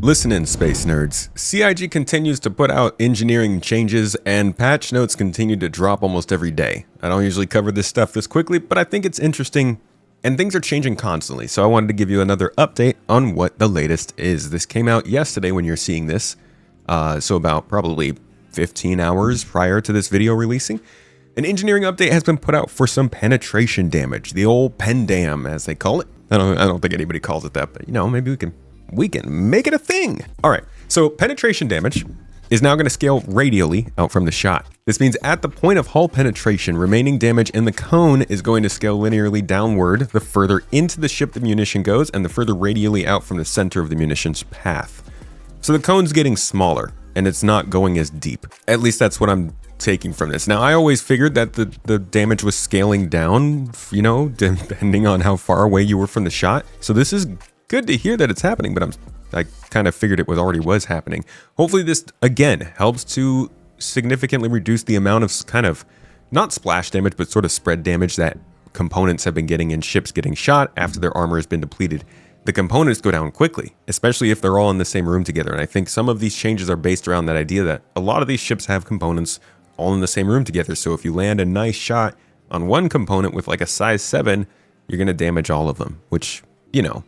Listen in, space nerds. CIG continues to put out engineering changes and patch notes continue to drop almost every day. I don't usually cover this stuff this quickly, but I think it's interesting and things are changing constantly. So I wanted to give you another update on what the latest is. This came out yesterday when you're seeing this. So about probably 15 hours prior to this video releasing. An engineering update has been put out for some penetration damage, the old pen dam as they call it. I don't think anybody calls it that, but you know, maybe we can make it a thing. All right, so penetration damage is now going to scale radially out from the shot. This means at the point of hull penetration, remaining damage in the cone is going to scale linearly downward the further into the ship the munition goes and the further radially out from the center of the munition's path. So the cone's getting smaller and it's not going as deep. At least that's what I'm taking from this. Now, I always figured that the damage was scaling down, you know, depending on how far away you were from the shot. So this is good to hear that it's happening, but I kind of figured it already was happening. Hopefully this, again, helps to significantly reduce the amount of kind of, not splash damage, but sort of spread damage that components have been getting in ships getting shot after their armor has been depleted. The components go down quickly, especially if they're all in the same room together. And I think some of these changes are based around that idea that a lot of these ships have components all in the same room together. So if you land a nice shot on one component with like a size 7, you're going to damage all of them, which, you know,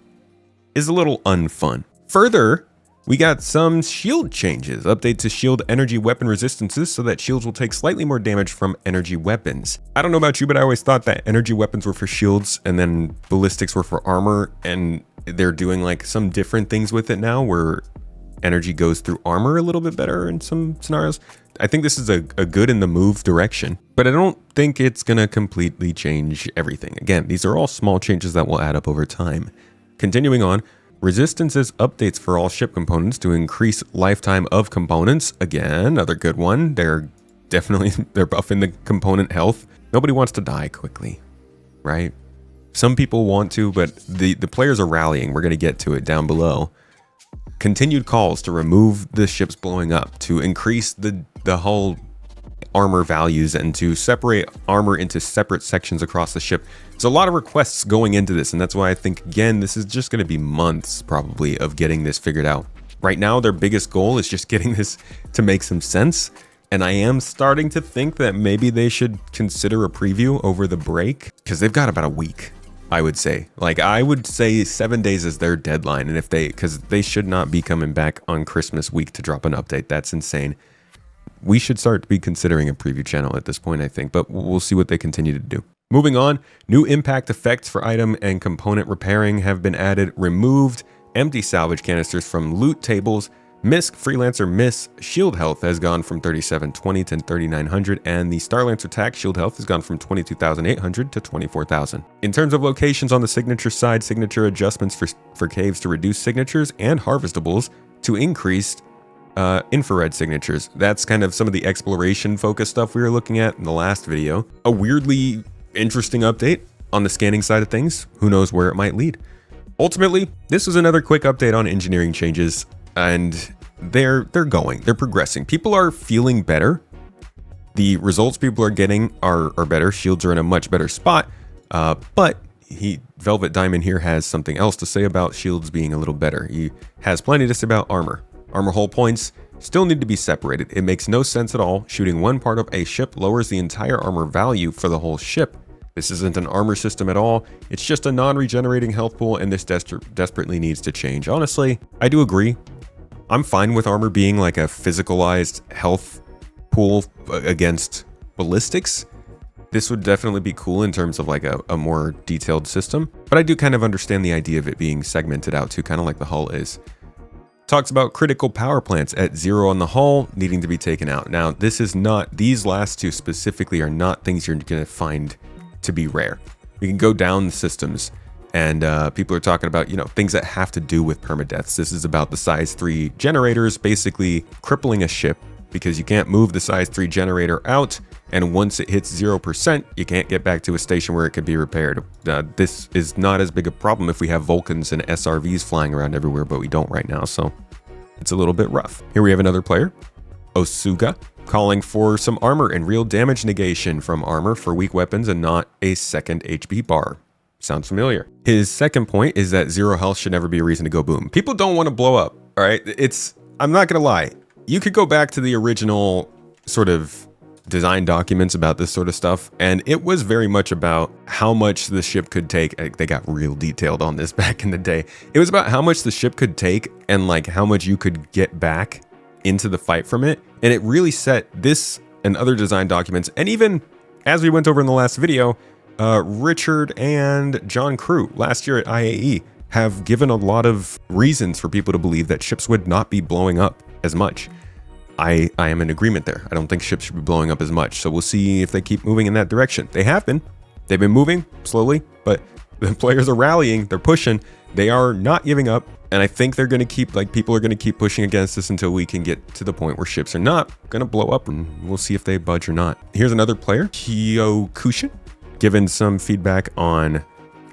is a little unfun. Further, we got some shield changes. Update to shield energy weapon resistances so that shields will take slightly more damage from energy weapons. I don't know about you, but I always thought that energy weapons were for shields and then ballistics were for armor, and they're doing like some different things with it now where energy goes through armor a little bit better in some scenarios. I think this is a good in the move direction, but I don't think it's gonna completely change everything. Again, these are all small changes that will add up over time. Continuing on, Resistances updates for all ship components to increase lifetime of components. Again, another good one. They're buffing the component health. Nobody wants to die quickly, right? Some people want to, but the players are rallying. We're going to get to it down below. Continued calls to remove the ships blowing up, to increase the hull armor values, and to separate armor into separate sections across the ship. There's a lot of requests going into this, and that's why I think, again, this is just going to be months probably of getting this figured out. Right now, their biggest goal is just getting this to make some sense, and I am starting to think that maybe they should consider a preview over the break, because they've got about a week, I would say. Like, I would say 7 days is their deadline, and because they should not be coming back on Christmas week to drop an update. That's insane. We should start to be considering a preview channel at this point, I think, but we'll see what they continue to do. Moving on, new impact effects for item and component repairing have been added. Removed empty salvage canisters from loot tables. MISC, Freelancer Miss shield health has gone from 3720 to 3900, and the Starlancer TAC shield health has gone from 22,800 to 24,000. In terms of locations on the signature side, signature adjustments for caves to reduce signatures and harvestables to increase infrared signatures. That's kind of some of the exploration focused stuff we were looking at in the last video. A weirdly interesting update on the scanning side of things. Who knows where it might lead. Ultimately, this was another quick update on engineering changes, and they're progressing. People are feeling better. The results people are getting are better. Shields are in a much better spot, but Velvet Diamond here has something else to say about shields being a little better. He has plenty to say about armor. Armor hull points still need to be separated. It makes no sense at all. Shooting one part of a ship lowers the entire armor value for the whole ship. This isn't an armor system at all. It's just a non-regenerating health pool, and this desperately needs to change. Honestly, I do agree. I'm fine with armor being like a physicalized health pool against ballistics. This would definitely be cool in terms of like a more detailed system, but I do kind of understand the idea of it being segmented out too, kind of like the hull is. Talks about critical power plants at 0 on the hull needing to be taken out. Now, these last two specifically are not things you're going to find to be rare. You can go down the systems, and people are talking about, you know, things that have to do with permadeaths. This is about the size 3 generators basically crippling a ship because you can't move the size 3 generator out, and once it hits 0%, you can't get back to a station where it could be repaired. This is not as big a problem if we have Vulcans and SRVs flying around everywhere, but we don't right now, so it's a little bit rough. Here we have another player, Osuga, calling for some armor and real damage negation from armor for weak weapons and not a second HP bar. Sounds familiar. His second point is that 0 health should never be a reason to go boom. People don't want to blow up. All right. I'm not going to lie. You could go back to the original sort of design documents about this sort of stuff, and it was very much about how much the ship could take. They got real detailed on this back in the day. It was about how much the ship could take and like how much you could get back into the fight from it. And it really set this and other design documents. And even as we went over in the last video, Richard and John Crew last year at IAE have given a lot of reasons for people to believe that ships would not be blowing up as much. I am in agreement there. I don't think ships should be blowing up as much. So we'll see if they keep moving in that direction. They have been. They've been moving slowly, but the players are rallying. They're pushing. They are not giving up. And I think they're going to keep, like, people are going to keep pushing against us until we can get to the point where ships are not going to blow up, and we'll see if they budge or not. Here's another player, Kyokushin, giving some feedback on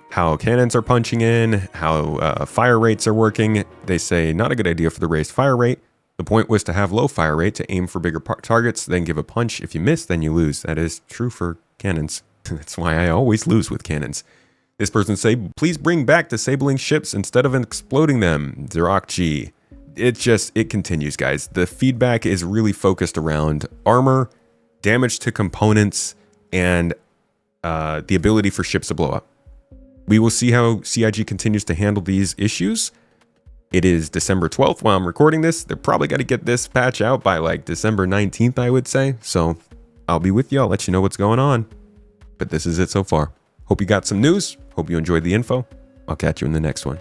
how cannons are punching in, how fire rates are working. They say not a good idea for the raised fire rate. The point was to have low fire rate, to aim for bigger targets, then give a punch. If you miss, then you lose. That is true for cannons. That's why I always lose with cannons. This person say, please bring back disabling ships instead of exploding them. Zirokji. It continues, guys. The feedback is really focused around armor, damage to components, and the ability for ships to blow up. We will see how CIG continues to handle these issues. It is December 12th while I'm recording this. They're probably got to get this patch out by like December 19th, I would say. So I'll be with you. I'll let you know what's going on. But this is it so far. Hope you got some news. Hope you enjoyed the info. I'll catch you in the next one.